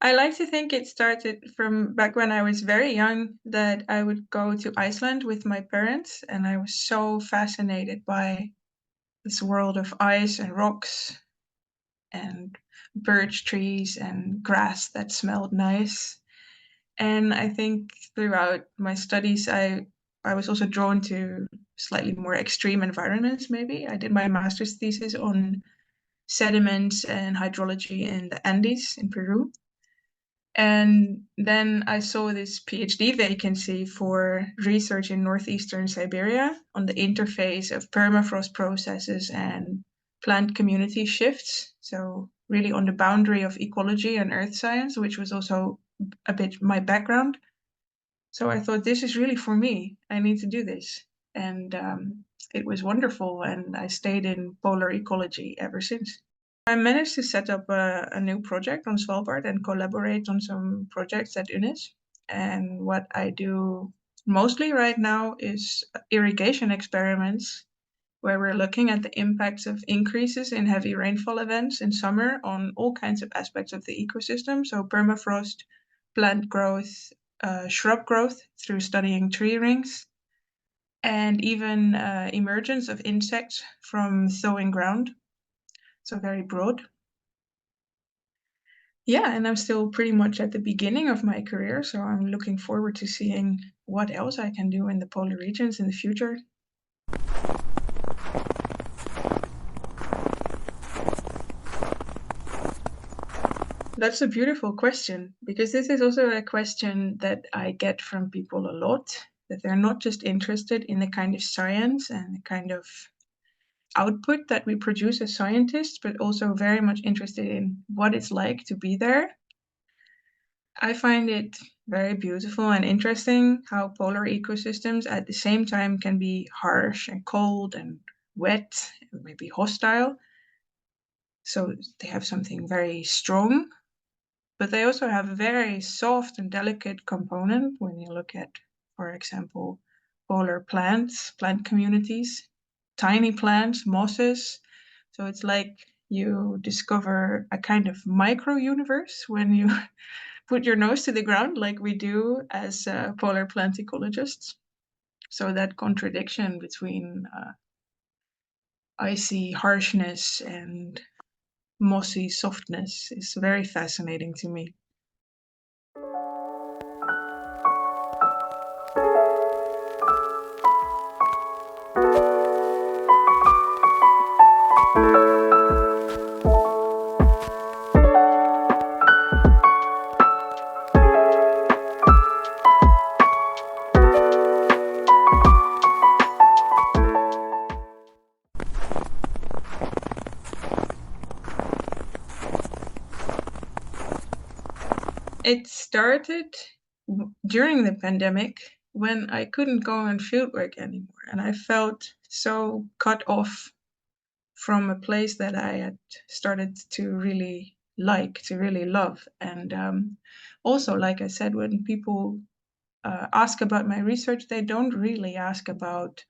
I like to think it started from back when I was very young, that I would go to Iceland with my parents, and I was so fascinated by this world of ice and rocks and birch trees and grass that smelled nice. And I think throughout my studies, I was also drawn to slightly more extreme environments, maybe. I did my master's thesis on sediments and hydrology in the Andes in Peru. And then I saw this PhD vacancy for research in northeastern Siberia on the interface of permafrost processes and plant community shifts. So, really on the boundary of ecology and earth science, which was also a bit my background. So, I thought this is really for me. I need to do this. And it was wonderful. And I stayed in polar ecology ever since. I managed to set up a new project on Svalbard and collaborate on some projects at UNIS. And what I do mostly right now is irrigation experiments, where we're looking at the impacts of increases in heavy rainfall events in summer on all kinds of aspects of the ecosystem. So permafrost, plant growth, shrub growth through studying tree rings, and even emergence of insects from thawing ground. So very broad. Yeah, and I'm still pretty much at the beginning of my career, so I'm looking forward to seeing what else I can do in the polar regions in the future. That's a beautiful question, because this is also a question that I get from people a lot, that they're not just interested in the kind of science and the kind of output that we produce as scientists, but also very much interested in what it's like to be there. I find it very beautiful and interesting how polar ecosystems at the same time can be harsh and cold and wet and maybe hostile. So they have something very strong, but they also have a very soft and delicate component when you look at, for example, polar plants, plant communities, tiny plants, mosses. So it's like you discover a kind of micro universe when you put your nose to the ground, like we do as polar plant ecologists. So that contradiction between icy harshness and mossy softness is very fascinating to me. It started during the pandemic when I couldn't go on fieldwork anymore, and I felt so cut off from a place that I had started to really like, to really love. And also, like I said, when people ask about my research, they don't really ask about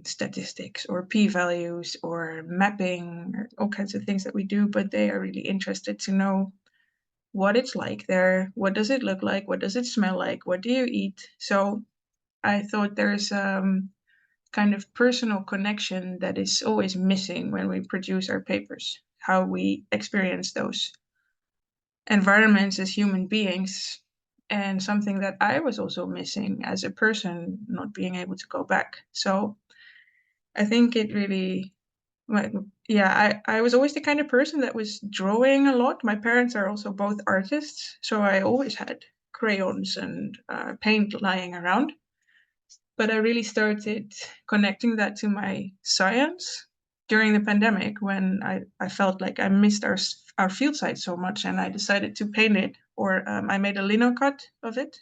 statistics or p-values or mapping or all kinds of things that we do, but they are really interested to know what it's like there, what does it look like, what does it smell like, what do you eat. So I thought there's kind of personal connection that is always missing when we produce our papers, how we experience those environments as human beings, and something that I was also missing as a person, not being able to go back. So I think it really, yeah, I was always the kind of person that was drawing a lot. My parents are also both artists, so I always had crayons and paint lying around. But I really started connecting that to my science during the pandemic, when I felt like I missed our field site so much, and I decided to paint it, or I made a lino cut of it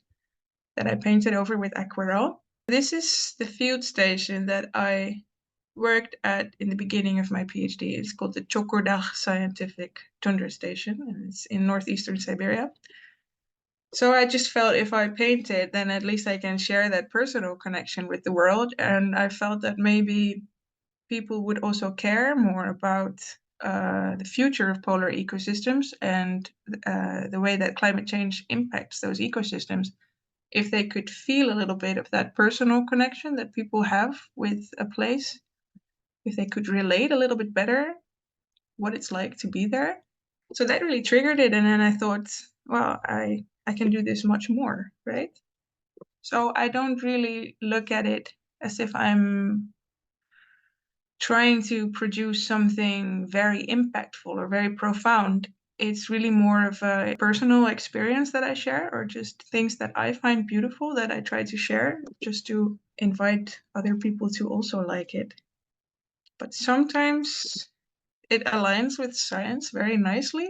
that I painted over with aquarelle. This is the field station that I worked at in the beginning of my PhD. It's called the Chokordach Scientific Tundra Station, and it's in northeastern Siberia. So I just felt if I paint it, then at least I can share that personal connection with the world. And I felt that maybe people would also care more about the future of polar ecosystems and the way that climate change impacts those ecosystems, if they could feel a little bit of that personal connection that people have with a place, if they could relate a little bit better what it's like to be there. So that really triggered it. And then I thought, well, I can do this much more, right? So I don't really look at it as if I'm trying to produce something very impactful or very profound. It's really more of a personal experience that I share, or just things that I find beautiful that I try to share, just to invite other people to also like it. But sometimes it aligns with science very nicely,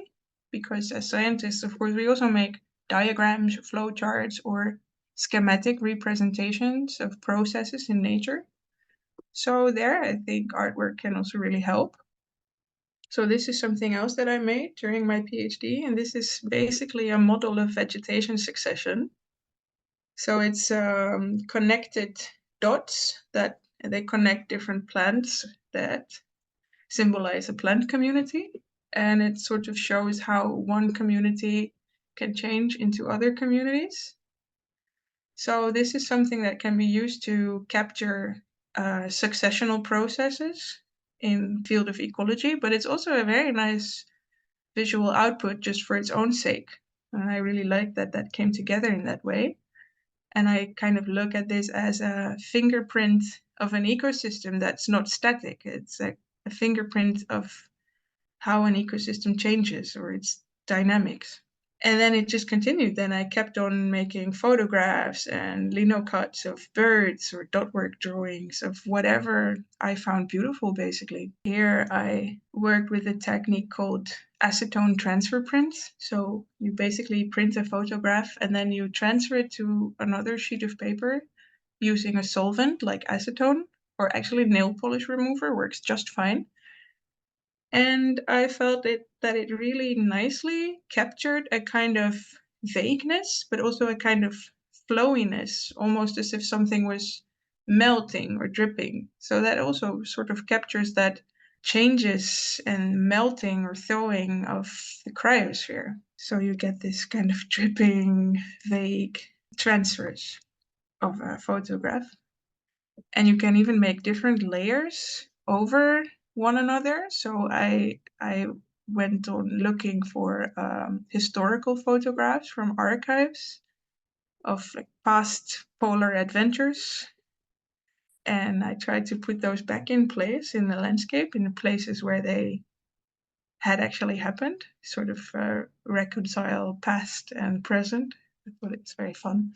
because as scientists, of course, we also make diagrams, flowcharts, or schematic representations of processes in nature. So there, I think artwork can also really help. So this is something else that I made during my PhD, and this is basically a model of vegetation succession. So it's connected dots that they connect different plants that symbolize a plant community, and it sort of shows how one community can change into other communities. So this is something that can be used to capture successional processes in the field of ecology, but it's also a very nice visual output just for its own sake. And I really like that that came together in that way. And I kind of look at this as a fingerprint of an ecosystem that's not static. It's a fingerprint of how an ecosystem changes or its dynamics. And then it just continued. Then I kept on making photographs and lino cuts of birds or dot work drawings of whatever I found beautiful, basically. Here I worked with a technique called acetone transfer prints. So you basically print a photograph and then you transfer it to another sheet of paper using a solvent like acetone, or actually nail polish remover works just fine. And I felt that it really nicely captured a kind of vagueness, but also a kind of flowiness, almost as if something was melting or dripping. So that also sort of captures that changes and melting or thawing of the cryosphere. So you get this kind of dripping, vague transfers of a photograph. And you can even make different layers over one another. So I went on looking for historical photographs from archives of like past polar adventures, and I tried to put those back in place in the landscape, in the places where they had actually happened, sort of reconcile past and present. I thought it's very fun.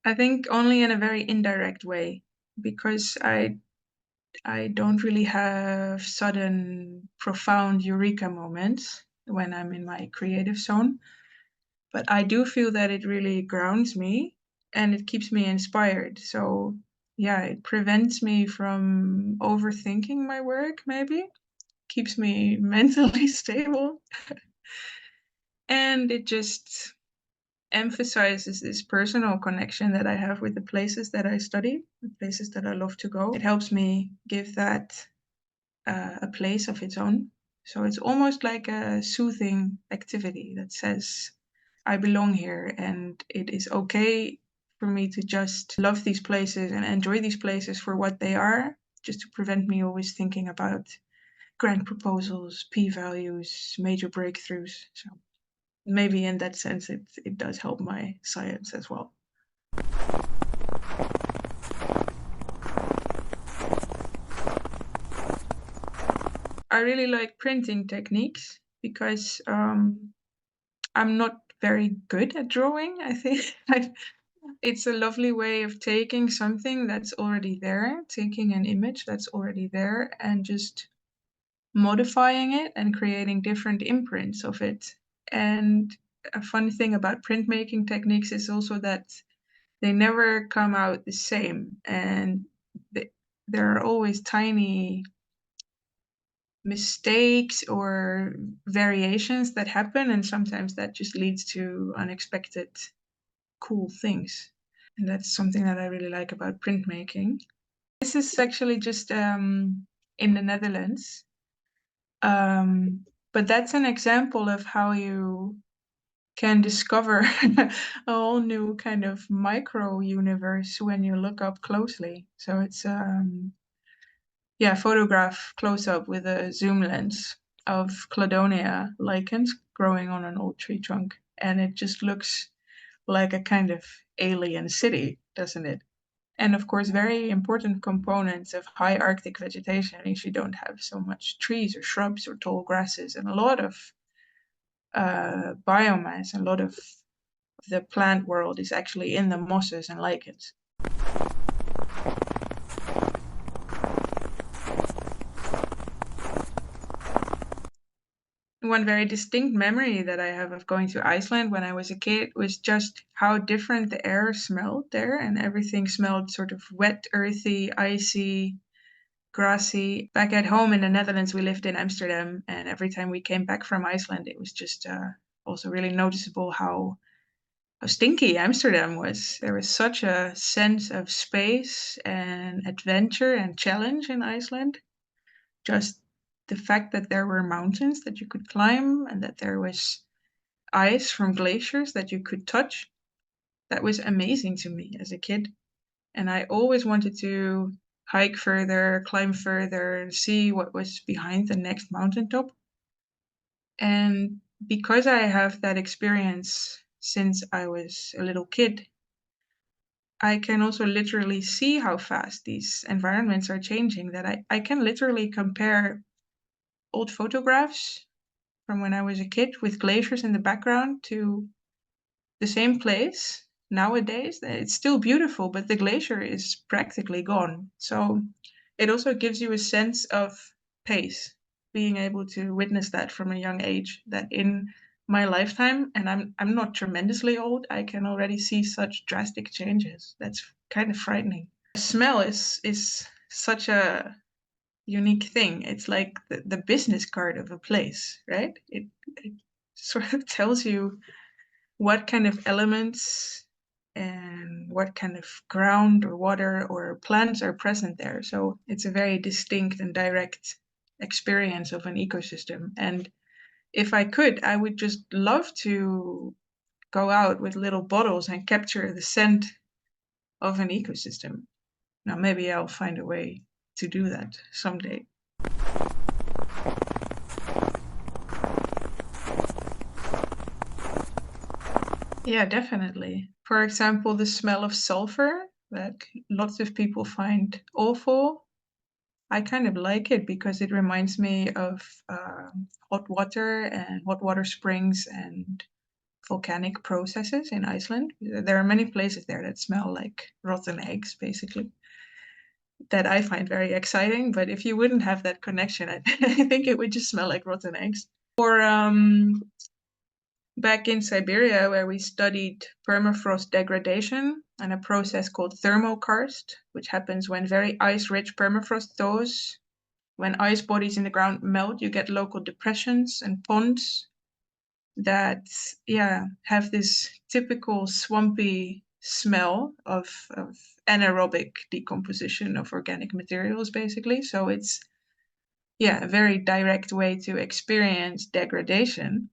I think only in a very indirect way, because I don't really have sudden, profound eureka moments when I'm in my creative zone, but I do feel that it really grounds me and it keeps me inspired. So yeah, it prevents me from overthinking my work, maybe, keeps me mentally stable, and it just emphasizes this personal connection that I have with the places that I study, the places that I love to go. It helps me give that a place of its own. So it's almost like a soothing activity that says, I belong here and it is okay for me to just love these places and enjoy these places for what they are, just to prevent me always thinking about grand proposals, p-values, major breakthroughs. So maybe in that sense, it does help my science as well. I really like printing techniques because I'm not very good at drawing, I think. It's a lovely way of taking something that's already there, taking an image that's already there, and just modifying it and creating different imprints of it. And a funny thing about printmaking techniques is also that they never come out the same, and there are always tiny mistakes or variations that happen, and sometimes that just leads to unexpected cool things. And that's something that I really like about printmaking. This is actually just in the Netherlands. But that's an example of how you can discover a whole new kind of micro universe when you look up closely. So it's photograph close up with a zoom lens of Cladonia lichens growing on an old tree trunk, and it just looks like a kind of alien city, doesn't it? And of course, very important components of high Arctic vegetation is you don't have so much trees or shrubs or tall grasses, and a lot of biomass, a lot of the plant world is actually in the mosses and lichens. One very distinct memory that I have of going to Iceland when I was a kid was just how different the air smelled there, and everything smelled sort of wet, earthy, icy, grassy. Back at home in the Netherlands, we lived in Amsterdam, and every time we came back from Iceland, it was just also really noticeable how stinky Amsterdam was. There was such a sense of space and adventure and challenge in Iceland. Just the fact that there were mountains that you could climb and that there was ice from glaciers that you could touch, that was amazing to me as a kid. And I always wanted to hike further, climb further, see what was behind the next mountaintop. And because I have that experience since I was a little kid, I can also literally see how fast these environments are changing, that I can literally compare old photographs from when I was a kid with glaciers in the background to the same place nowadays. It's still beautiful, but the glacier is practically gone. So it also gives you a sense of pace, being able to witness that from a young age, that in my lifetime, and I'm not tremendously old, I can already see such drastic changes. That's kind of frightening. Smell is such a unique thing. It's like the business card of a place, right? It sort of tells you what kind of elements and what kind of ground or water or plants are present there. So it's a very distinct and direct experience of an ecosystem. And if I could, I would just love to go out with little bottles and capture the scent of an ecosystem. Now, maybe I'll find a way to do that someday. Yeah, definitely. For example, the smell of sulfur that lots of people find awful. I kind of like it because it reminds me of hot water and hot water springs and volcanic processes in Iceland. There are many places there that smell like rotten eggs, basically, that I find very exciting. But if you wouldn't have that connection, I think it would just smell like rotten eggs. Or back in Siberia, where we studied permafrost degradation and a process called thermokarst, which happens when very ice-rich permafrost thaws. When ice bodies in the ground melt, you get local depressions and ponds that, have this typical swampy smell of anaerobic decomposition of organic materials, basically. So it's, a very direct way to experience degradation.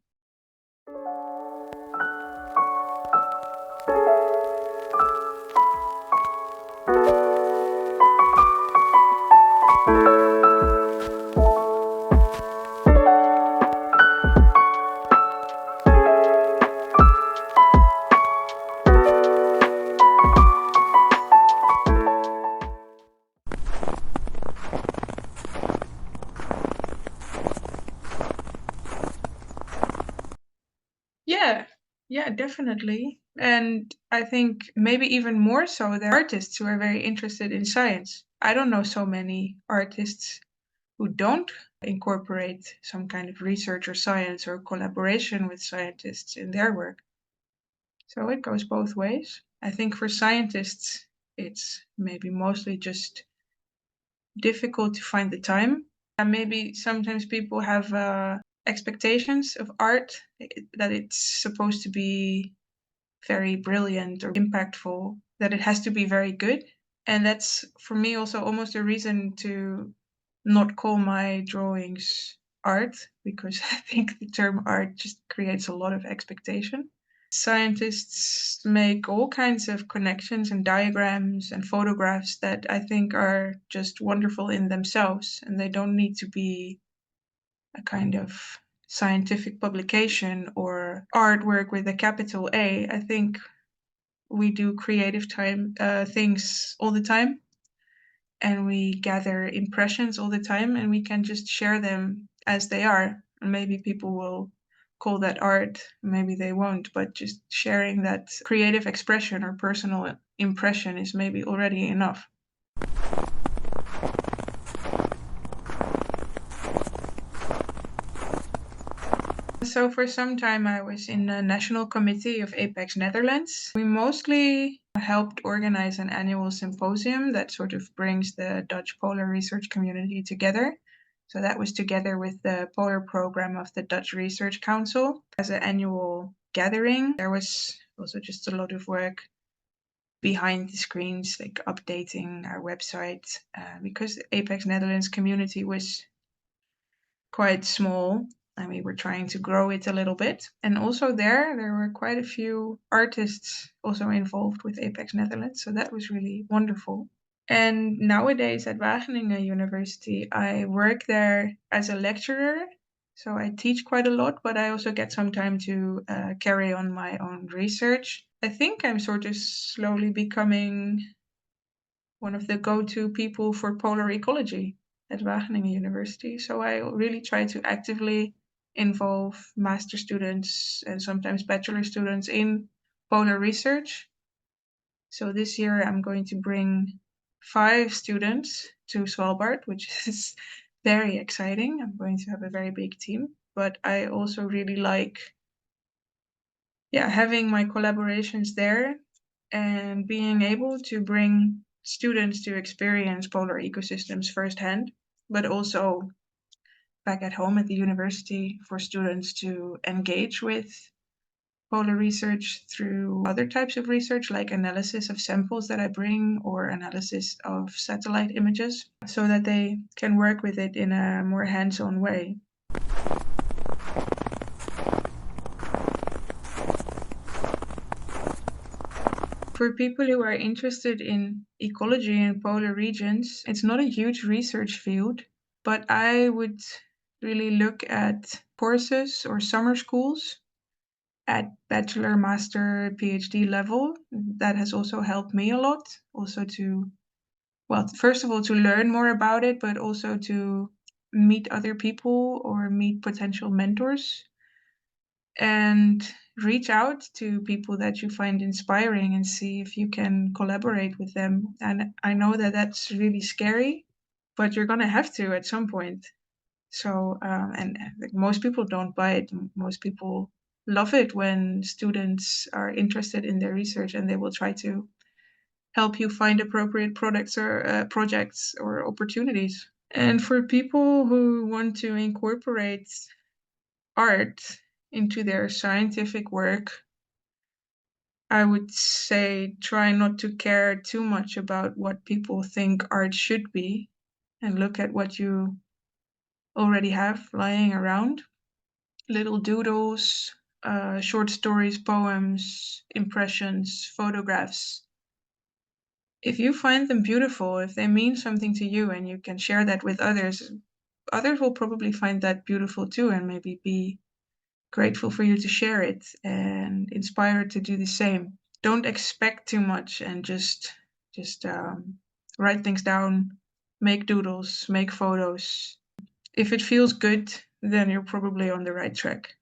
Yeah, definitely. And I think maybe even more so, there are artists who are very interested in science. I don't know so many artists who don't incorporate some kind of research or science or collaboration with scientists in their work. So it goes both ways. I think for scientists, it's maybe mostly just difficult to find the time. And maybe sometimes people have expectations of art, that it's supposed to be very brilliant or impactful, that it has to be very good. And that's for me also almost a reason to not call my drawings art, because I think the term art just creates a lot of expectation. Scientists make all kinds of connections and diagrams and photographs that I think are just wonderful in themselves, and they don't need to be a kind of scientific publication or artwork with a capital A. I think we do creative things all the time, and we gather impressions all the time, and we can just share them as they are. And maybe people will call that art, maybe they won't, but just sharing that creative expression or personal impression is maybe already enough. So for some time I was in the national committee of Apex Netherlands. We mostly helped organize an annual symposium that sort of brings the Dutch polar research community together. So that was together with the polar program of the Dutch Research Council as an annual gathering. There was also just a lot of work behind the screens, like updating our website, because the Apex Netherlands community was quite small, and we were trying to grow it a little bit. And also there were quite a few artists also involved with Apex Netherlands, so that was really wonderful. And nowadays at Wageningen University, I work there as a lecturer. So I teach quite a lot, but I also get some time to carry on my own research. I think I'm sort of slowly becoming one of the go-to people for polar ecology at Wageningen University. So I really try to actively involve master students and sometimes bachelor students in polar research. So this year I'm going to bring 5 students to Svalbard, which is very exciting. I'm going to have a very big team, but I also really like having my collaborations there and being able to bring students to experience polar ecosystems firsthand, but also back at home at the university for students to engage with polar research through other types of research, like analysis of samples that I bring or analysis of satellite images, so that they can work with it in a more hands-on way. For people who are interested in ecology and polar regions, it's not a huge research field, but I would really look at courses or summer schools at bachelor, master, PhD level. That has also helped me a lot, also to, well, first of all, to learn more about it, but also to meet other people or meet potential mentors and reach out to people that you find inspiring and see if you can collaborate with them. And I know that that's really scary, but you're going to have to at some point. So, and like, most people don't buy it. Most people love it when students are interested in their research, and they will try to help you find appropriate products or projects or opportunities. And for people who want to incorporate art into their scientific work, I would say try not to care too much about what people think art should be, and look at what you already have lying around. Little doodles, short stories, poems, impressions, photographs. If you find them beautiful, if they mean something to you and you can share that with others, others will probably find that beautiful too, and maybe be grateful for you to share it and inspired to do the same. Don't expect too much, and just write things down, make doodles, make photos. If it feels good, then you're probably on the right track.